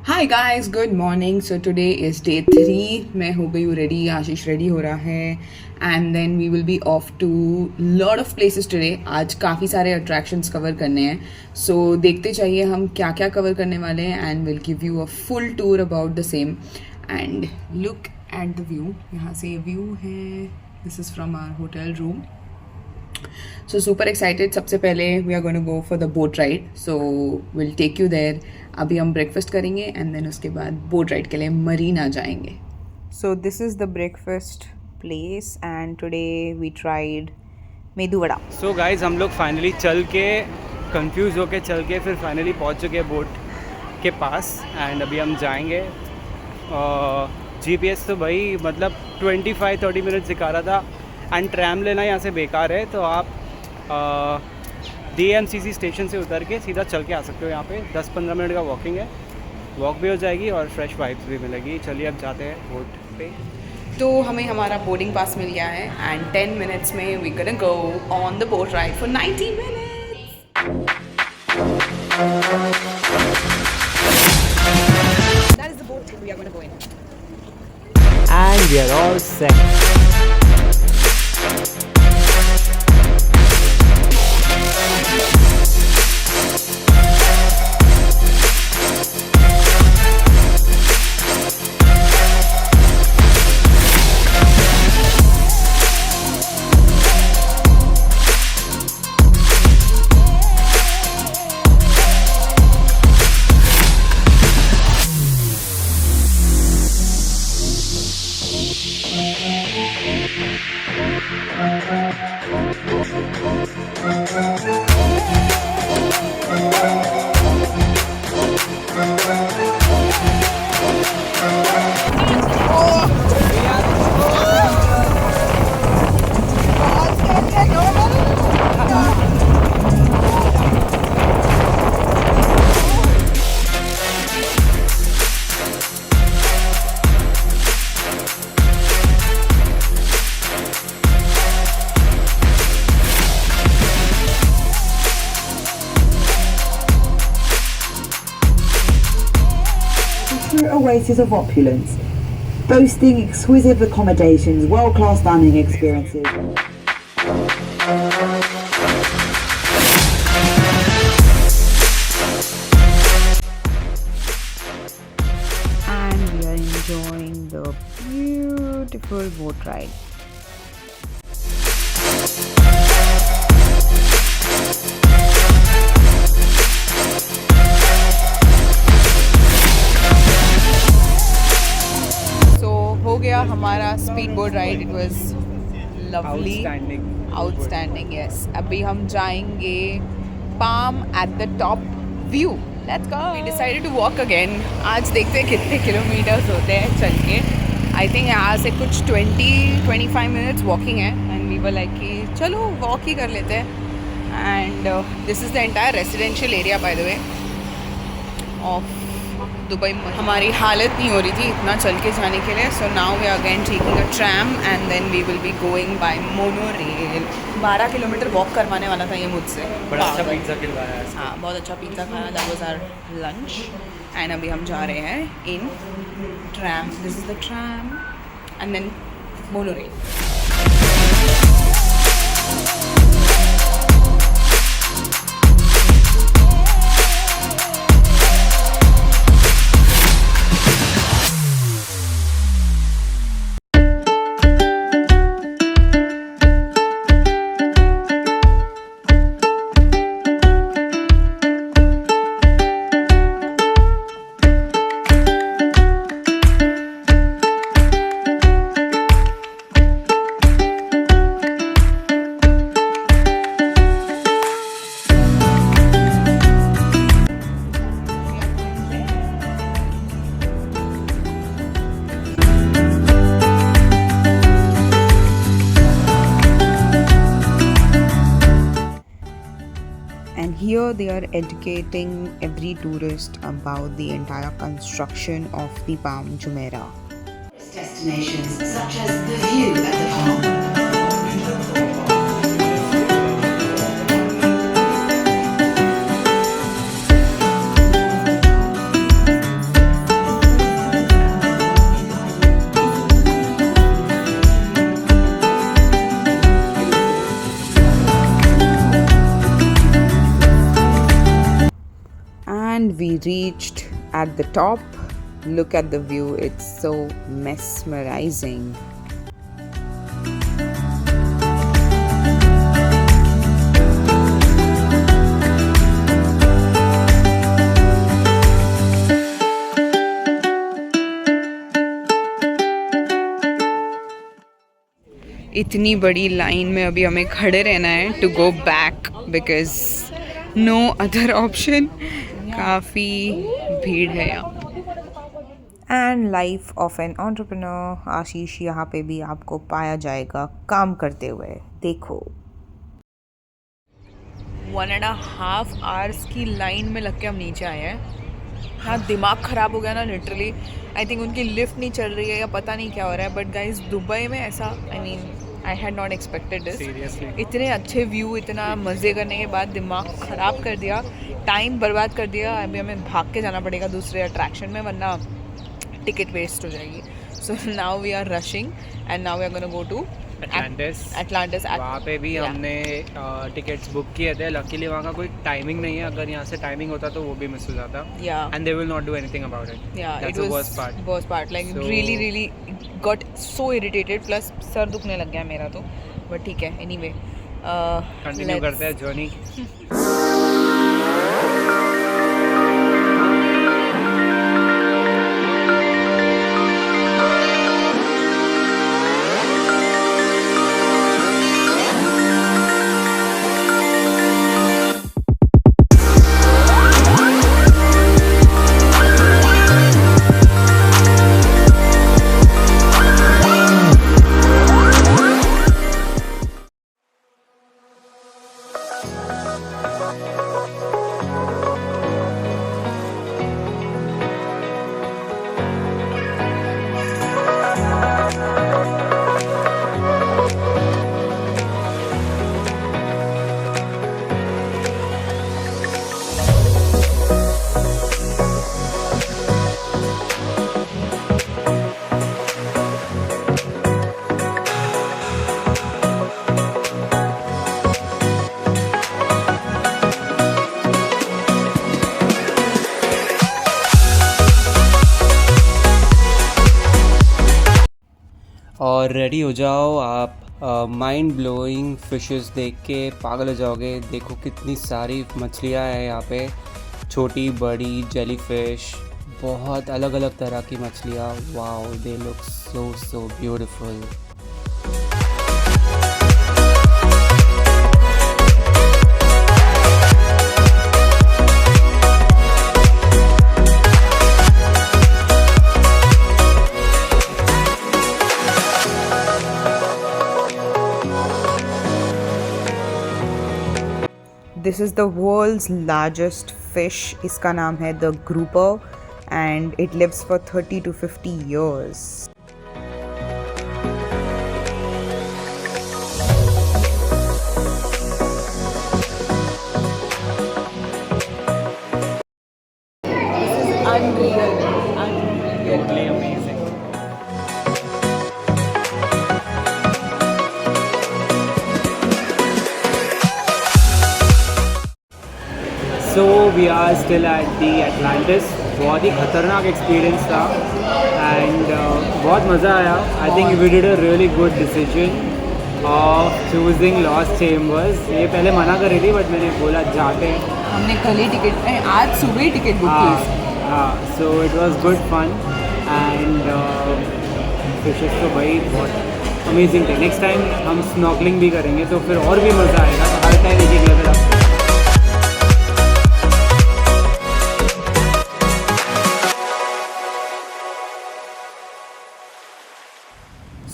Hi guys, good morning. So today is day 3. मैं हो गई हूँ रेडी, आशीष रेडी हो रहा है and then we will be off to lot of places today. आज काफ़ी सारे अट्रैक्शंस कवर करने हैं. सो देखते चाहिए हम क्या क्या कवर करने वाले हैं and will give you a full tour about the same. And look at the view. यहाँ से व्यू है. This is from our hotel room. So super excited. सबसे पहले we are going to go for the boat ride. So will take you there. अभी हम breakfast करेंगे and then उसके बाद बोट राइड के लिए मरीना जाएंगे. So this is the breakfast place and today we tried medu vada. So guys हम लोग फाइनली चल के कंफ्यूज होके चल के फिर फाइनली पहुंच चुके हैं बोट के पास एंड अभी हम जाएंगे. जीपीएस तो भाई मतलब 25-30 मिनट दिखा रहा था एंड ट्रैम लेना यहाँ से बेकार है. तो आप DMCC स्टेशन से उतर के सीधा चल के आ सकते हो. यहाँ पे 10-15 मिनट का वॉकिंग है. वॉक भी हो जाएगी और फ्रेश वाइब्स भी मिलेगी. चलिए अब जाते हैं बोट पे. तो हमें हमारा बोर्डिंग पास मिल गया है एंड 10 मिनट्स में we gonna go on the boat ride for 90 minutes. That is the boat we are going to go in. And we are all set. Oasis of opulence, boasting exquisite accommodations, world-class dining experiences. And we are enjoying the beautiful boat ride. हो गया हमारा speed boat ride. It was lovely, outstanding. Yes, अभी हम जाएंगे palm at the top view. Let's go. We decided to walk again. आज देखते हैं कितने किलोमीटर्स होते हैं चल के. आई थिंक यहाँ से कुछ 20-25 मिनट्स वॉकिंग है एंड वी वर लाइक कि चलो वॉक ही कर लेते हैं. And this is the entire residential area by the way of Dubai. हमारी हालत नहीं हो रही थी इतना चल के जाने के लिए. So now we are again taking a tram and then we will be going by monorail. 12 kilometre walk करवाने वाला था ये मुझसे. बड़ा अच्छा पिज्ज़ा खिलवाया है. हाँ, बहुत अच्छा पिज्ज़ा खाना. That was our lunch and अभी हम जा रहे हैं in tram. This is the tram and then monorail. And here they are educating every tourist about the entire construction of the Palm Jumeirah. Destinations such as the view at the palm. reached at the top. Look at the view, it's so mesmerizing. इतनी बड़ी line में अभी हमें खड़े रहना है to go back because no other option. काफ़ी भीड़ है यहाँ. And life of an entrepreneur. Ashish यहाँ पे भी आपको पाया जाएगा काम करते हुए. देखो 1.5 hours की लाइन में लग के हम नीचे आए हैं. हाँ, दिमाग ख़राब हो गया ना लिटरली. आई थिंक उनकी लिफ्ट नहीं चल रही है या पता नहीं क्या हो रहा है. बट गाइज दुबई में ऐसा I had not expected this. इतने अच्छे व्यू, इतना मज़े करने के बाद दिमाग ख़राब कर दिया, टाइम बर्बाद कर दिया. अभी हमें भाग के जाना पड़ेगा दूसरे अट्रैक्शन में वरना टिकट वेस्ट हो जाएगी. So now we are rushing and now we are gonna go to Atlantis. वहाँ पे भी हमने टिकट्स बुक किए थे. लकीली वहाँ का कोई टाइमिंग नहीं है. अगर यहाँ से टाइमिंग होता तो वो भी मिस हो जाता. And they will not do anything about it. It was worst part. Like really got so irritated. Plus sir दुखने लग गया मेरा तो. बट ठीक है, एनीवे कंटिन्यू करते हैं जर्नी. और रेडी हो जाओ आप. माइंड ब्लोइंग फिशेस देख के पागल हो जाओगे. देखो कितनी सारी मछलियाँ हैं यहाँ पे, छोटी बड़ी जेली फिश, बहुत अलग अलग तरह की मछलियाँ. Wow, they look so beautiful. This is the world's largest fish. इसका नाम है the grouper and it lives for 30 to 50 years. This is unreal. Totally amazing. So we are still at the Atlantis. बहुत ही खतरनाक experience था and बहुत मज़ा आया. I think we did a really good decision of choosing Lost Chambers. ये पहले मना कर रही थी बट मैंने बोला जाते हैं. हमने कल ही टिकट, आज सुबह ही टिकट बुक की. हाँ, so it was good fun and fishes तो भाई बहुत अमेजिंग थे. नेक्स्ट टाइम हम स्नॉर्कलिंग भी करेंगे तो फिर और भी मज़ा आएगा. तो हर टाइम एक लेवल आप.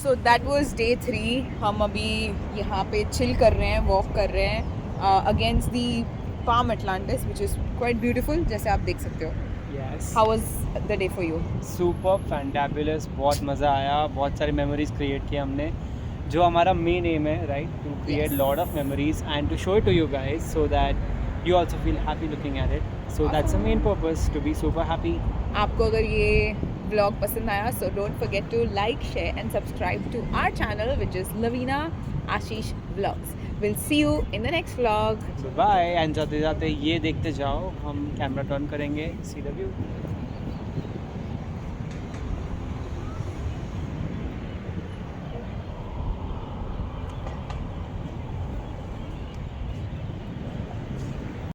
So that was day 3. हम अभी यहाँ पे चिल कर रहे हैं, वॉक कर रहे हैं against the palm Atlantis which is quite beautiful जैसे आप देख सकते हो. Yes. How was the day for you? Super fantabulous. बहुत मज़ा आया. बहुत सारी मेमोरीज क्रिएट किए हमने, जो हमारा मेन एम है, right, to create lot of memories and to show it to you guys so that you also feel happy looking at it. So that's the main purpose, to be super happy. आपको अगर ये blog पसंद आया so don't forget to like, share and subscribe to our channel which is Lavina Ashish vlogs. We'll see you in the next vlog. Bye and जाते जाते ये देखते जाओ, हम कैमरा टर्न करेंगे, सी द व्यू।